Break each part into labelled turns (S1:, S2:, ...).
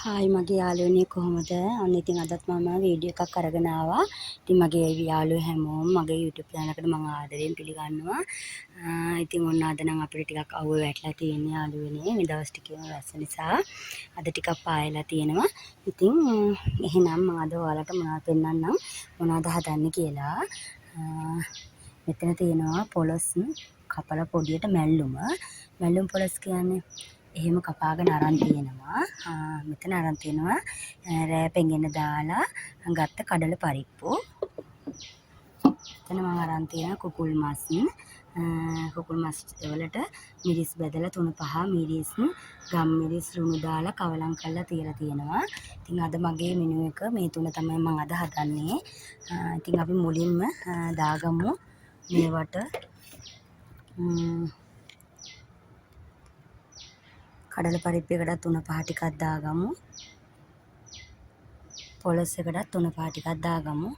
S1: Hi මගේ යාළුවනේ කොහොමද? අන්න ඉතින් අදත් මම වීඩියෝ එකක් අරගෙන ආවා. ඉතින් මගේ යාළුවෝ හැමෝම මගේ YouTube channel එකට මම ආදරයෙන් පිළිගන්නවා. ඉතින් ඔන්න අද නම් අපිට ටිකක් අවුව වැටලා තියෙන යාළුවනේ. මේ දවස් ටිකේම වැස්ස නිසා අද ටිකක් පායලා තියෙනවා. ඉතින් එහෙනම් මම අද ඔයාලට මොනවද පෙන්නන්නම් මොනවද හදන්නේ කියලා. මෙතන තියෙනවා පොලොස් කපලා පොඩියට මැල්ලුම. මැල්ලුම් පොලොස් කියන්නේ එහෙම කපාගෙන අරන් තියෙනවා. මෙතන අරන් තියෙනවා රෑ පෙඟෙන දාලා ගත්ත කඩල පරිප්පු. එතන මම අරන් තියෙනවා කුකුල් මස්. කුකුල් මස් වලට මිරිස් බෙදලා 3-5 මිරිස්, ගම් මිරිස් ලුණු දාලා කවලම් කරලා තියලා තියෙනවා. ඉතින් අද මගේ මෙනු එක මේ තුන තමයි මම අද හදන්නේ. ඉතින් අපි මුලින්ම දාගමු මේවට කඩල පරිප්පයකට 3-5 ටිකක් දාගමු. පොලොස් එකකට 3-5 ටිකක් දාගමු.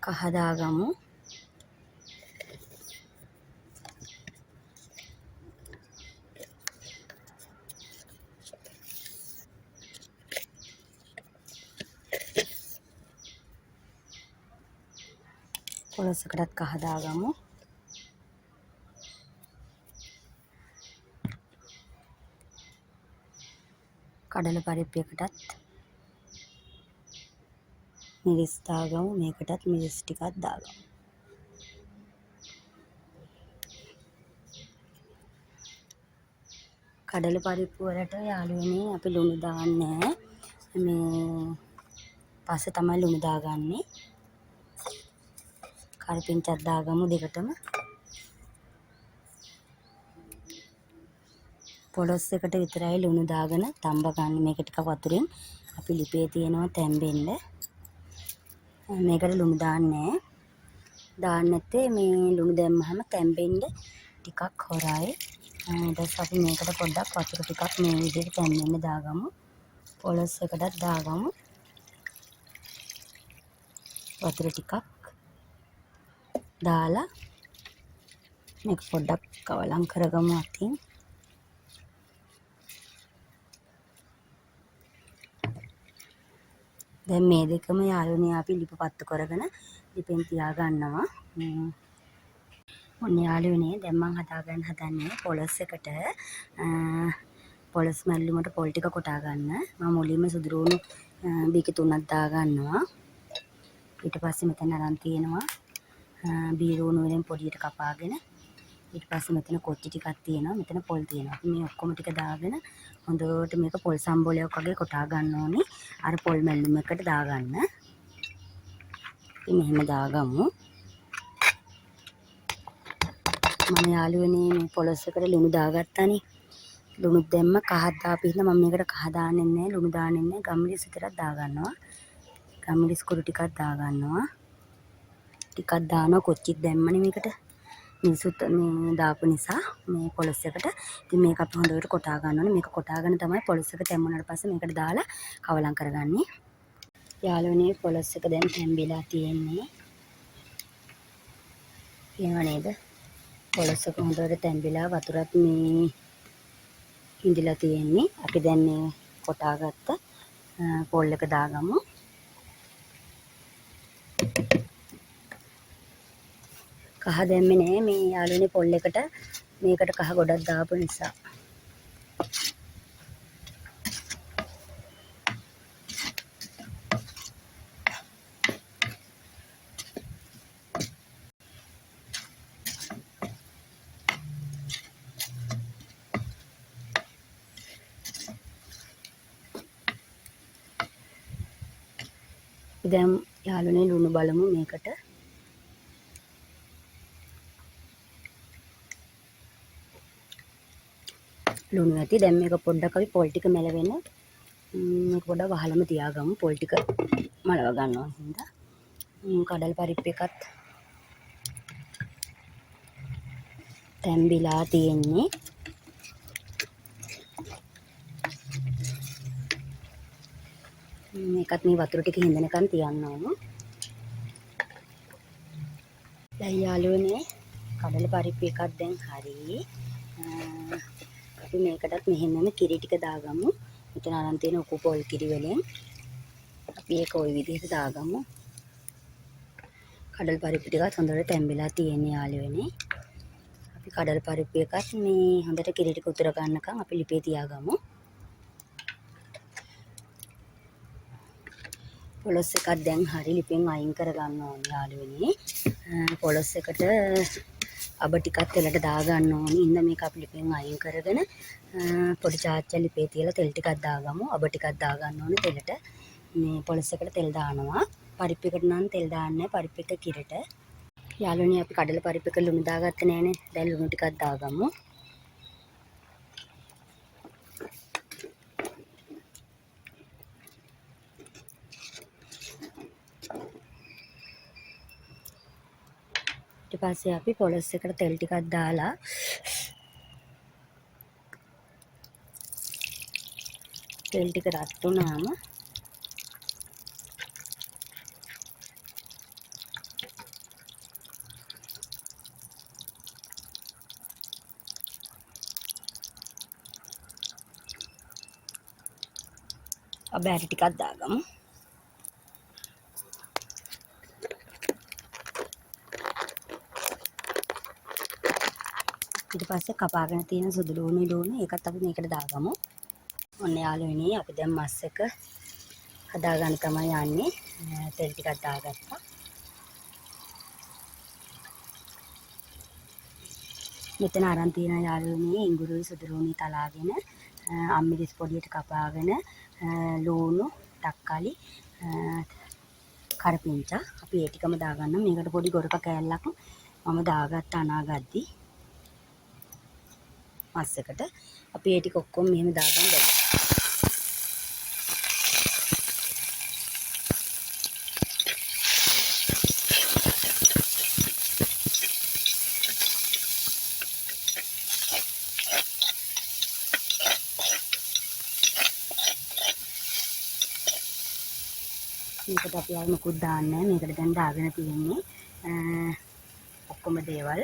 S1: කහ දාගමු. පොලොස් එකටත් කහ දාගමු. කඩල පරිප්පයකටත් මිරිස් දාගමු. මේකටත් මිරිස් ටිකක් දාගමු. කඩල පරිප්පු වලට යාළුවනේ අපි ලුණු දාන්නේ මේ පස්සේ තමයි ලුණු දාගන්නේ. කරපිංචක් දාගමු දෙකටම. පොලොස් එකට විතරයි ලුණු දාගෙන තඹ ගන්න. මේක ටික වතුරෙන් අපි ලිපේ තියෙනවා තැම්බෙන්න. මේකට ලුණු දාන්නේ නැත්තේ මේ ලුණු දැම්මහම තැම්බෙන්න ටිකක් හොරයි. ඊට අපි මේකට පොඩ්ඩක් වතුර ටිකක් මේ විදිහට තැම්බෙන්න දාගමු. පොලොස් එකටත් දාගමු වතුර ටිකක් දාලා මේක පොඩ්ඩක් කවලම් කරගමු අතින්. දැන් මේ දෙකම යාළුවනේ අපි ලිප පත්තු කරගෙන ලිපෙන් තියා ගන්නවා. ඔන්න යාළුවනේ දැන් මම හදාගන්න හදන්නේ පොලොස් එකට පොලොස් මැල්ලුමට පොල් ටික කොටා ගන්න. මම මුලින්ම සුදුරුණු බීකි 3ක් දා ගන්නවා. ඊට පස්සේ මෙතන අරන් තියෙනවා බීරුණු වලින් පොඩියට කපාගෙන. ඊට පස්සේ මෙතන කොච්චි ටිකක් තියෙනවා. මෙතන පොල් තියෙනවා. අපි මේ ඔක්කොම ටික දාගෙන හොඳට මේක පොල් සම්බෝලයක් වගේ කොටා ගන්න ඕනේ. අර පොල් මැල්ලුම එකට දාගන්න. ඉතින් මෙහෙම දාගමු. මම යාළුවනේ මේ පොලොස් එකට ලුණු දාගත්තානේ. ලුණු දැම්ම කහක් දාපින්න මම මේකට කහ දාන්නේ නැහැ. ලුණු දාන්නේ නැහැ. ගම්මිරිස් විතරක් දාගන්නවා. ගම්මිරිස් කුඩු ටිකක් දාගන්නවා. ටිකක් දානවා කොච්චිත් දැම්මනේ මේකට. මිනිසුත් මේ දාපු නිසා මේ පොලොස් එකට. ඉතින් මේක අපි හොඳට කොටා ගන්න ඕනේ. මේක කොටාගෙන තමයි පොලොස් එක තැම්බුණාට පස්සේ මේකට දාලා කවලම් කරගන්නේ. යාළුවනේ පොලොස් එක දැන් තැම්බිලා තියෙන්නේ. කියනවා නේද? පොලොස් එක හොඳට තැම්බිලා වතුරත් මේ හිඳිලා තියෙන්නේ. අපි දැන් මේ කොටාගත්ත පොල් එක දාගමු. කහ දැම්මේ නෑ මේ යාළුවනේ පොල් එකට. මේකට කහ ගොඩක් දාපු නිසා. දැන් යාළුවනේ ලුණු බලමු මේකට. ලුණු ඇති. දැන් මේක පොඩ්ඩක් අපි පොල් ටික මැලවෙන්න මේක පොඩ්ඩක් වහලම තියාගමු. පොල් ටික මලව ගන්නවා හින්දා. කඩල් පරිප්ප එකත් තැම්බිලා තියෙන්නේ. මේකත් මේ වතුර ටික හිඳනකන් තියන්න ඕන. දැන් යාළුවනේ කඩල පරිප්පු එකක් දැන් හරි. අපි මේකටත් මෙහෙන්නම කිරි ටික දාගමු. මෙතන අරන් තියෙන උකු පොල් කිරි වලින් අපි ඒක ওই විදිහට දාගමු. කඩල පරිප්පු ටිකත් හොඳට තැම්බිලා තියෙන යාළුවනේ. අපි කඩල පරිප්පු එකත් මේ හොඳට කිරි ටික උතුර ගන්නකම් අපි ලිපේ තියාගමු. පොලොස් එකක් දැන් හරි ලිපෙන් අයින් කර ගන්න ඕනේ යාළුවනේ. පොලොස් එකට අබ ටිකක් තෙලට දා ගන්න ඕනේ. ඉන්න මේක අපි ලිපෙන් අයින් කරගෙන පොඩි චාච්චා ලිපේ තියලා තෙල් ටිකක් දාගමු. අබ ටිකක් දා ගන්න ඕනේ තෙලට. මේ පොලොස් එකට තෙල් දානවා. පරිප්පු එකට නම් තෙල් දාන්නේ නැහැ. පරිප්පු එක කිරට. යාළුවනේ අපි කඩල පරිප්පු එක ලුණු දාගත්තේ නැහනේ. දැන් ලුණු ටිකක් දාගමු. ඊට පස්සේ අපි පොලොස් එකට තෙල් ටිකක් දාලා තෙල් ටික රත් වුණාම අබ ඇටි ටිකක් දාගමු. ඊට පස්සේ කපාගෙන තියෙන සුදු ලුණු ඒකත් අපි මේකට දාගමු. ඔන්න යාළුවනේ අපි දැන් මස් එක හදාගන්න තමයි යන්නේ. තෙල් ටිකක් දාගත්තා. මෙතන අරන් තියෙන යාළුවනේ ඉඟුරුයි සුදු ලුණුයි තලාගෙන අම්මිරිස් පොඩියට කපාගෙන ලුණු තක්කාලි කරපිංචා අපි ඒ ටිකම දාගන්න. මේකට පොඩි ගොරක කෑල්ලක් මම දාගත්ත අනාගද්දි මස් එකට අපි ඒ ටික ඔක්කොම මෙහෙම දාගන්න බෑ. මේකට අපි ආයෙ මොකුත් දාන්නේ නැහැ. මේකට දැන් දාගෙන තියෙන්නේ ඔක්කොම දේවල්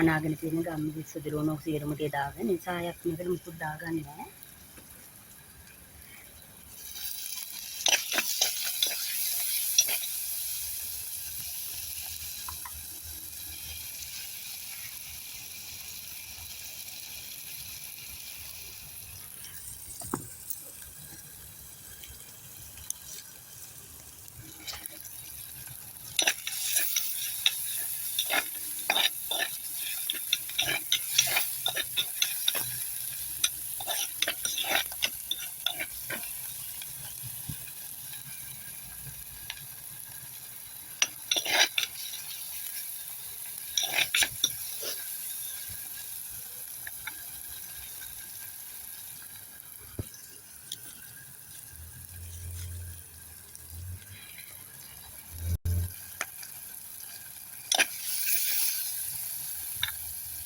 S1: අනාගෙන තියෙන ගම්මිරි සුදු ලුණු සියලුම දේ දාගෙන නිසා අයත් මේකට මොකුත් දාගන්නේ නැහැ.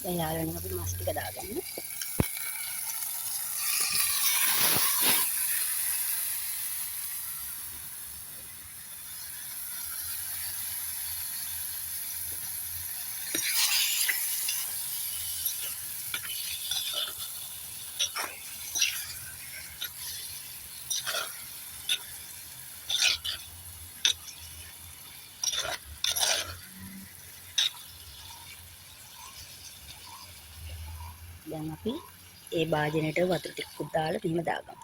S1: දැන් යාළුවනේ අපි මස් ටික දාගමු. දැන් අපි ඒ භාජනයට වතුර ටිකක් දාලා මෙහෙම දාගමු.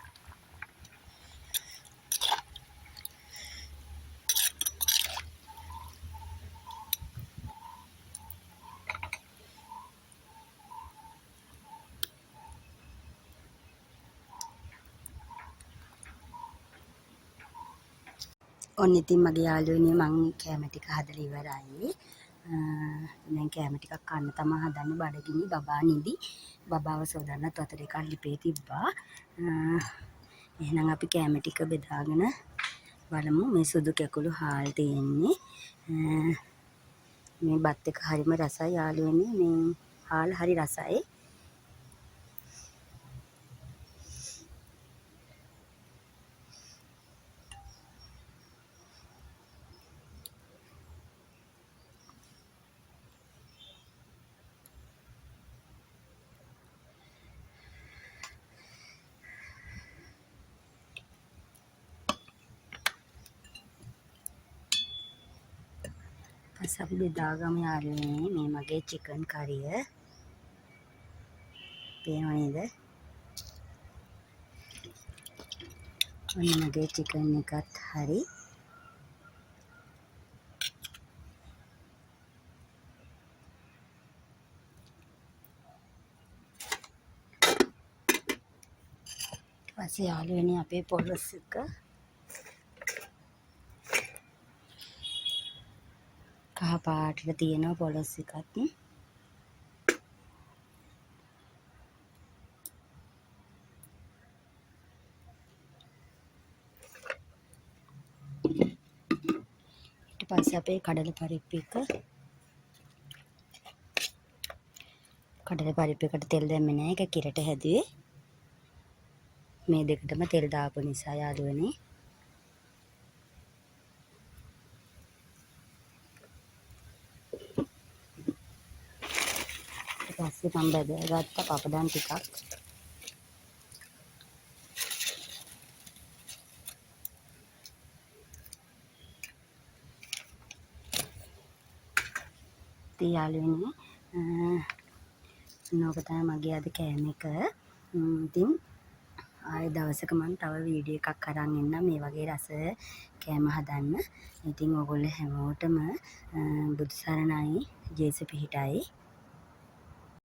S1: ඔන්න ඉතින් මගේ යාළුවනේ මං කැම ටික හදලා ඉවරයි. දැන් කැම ටිකක් කන්න තමයි හදන්නේ. බඩගිනි බබා නිදි. බබාව සෝදන්නත් වතුර එකක් ලිපේ තිබ්බා. එහෙනම් අපි කැම ටික බෙදාගෙන බලමු. මේ සුදු කැකුළු හාල් තියෙන්නේ. මේ බත් එක හරිම රසයි යාළුවනේ. මේ හාල් හරි රසයි. පස්සේ අපි බෙදාගමු යාළුවනේ මේ මගේ චිකන් කරිය. පේනව නේද? ඔන්න මගේ චිකන් එකත් හරි. පස්සේ යාළුවනේ අපේ පොලොස් එක කහ පාටට තියෙනවා පොලොස් එකත්. ඊට පස්සේ අපේ කඩල පරිප්පු එක. කඩල පරිප්පු එකට තෙල් දැම්මේ නැහැ. ඒක කිරට හැදුවේ. මේ දෙකටම තෙල් දාපු නිසා යාළුවනේ. ඊට පස්සේ මම බෙදගත්ත පපඩම් ටිකක්. ඉතින් යාළුවනේ නෝක තමයි මගේ අද කෑම එක. ඉතින් ආයෙ දවසක මම තව වීඩියෝ එකක් අරන් එන්නම් මේ වගේ රස කෑම හදන්න. ඉතින් ඔයගොල්ලෝ හැමෝටම බුදු සරණයි ජේසු පිහිටයි.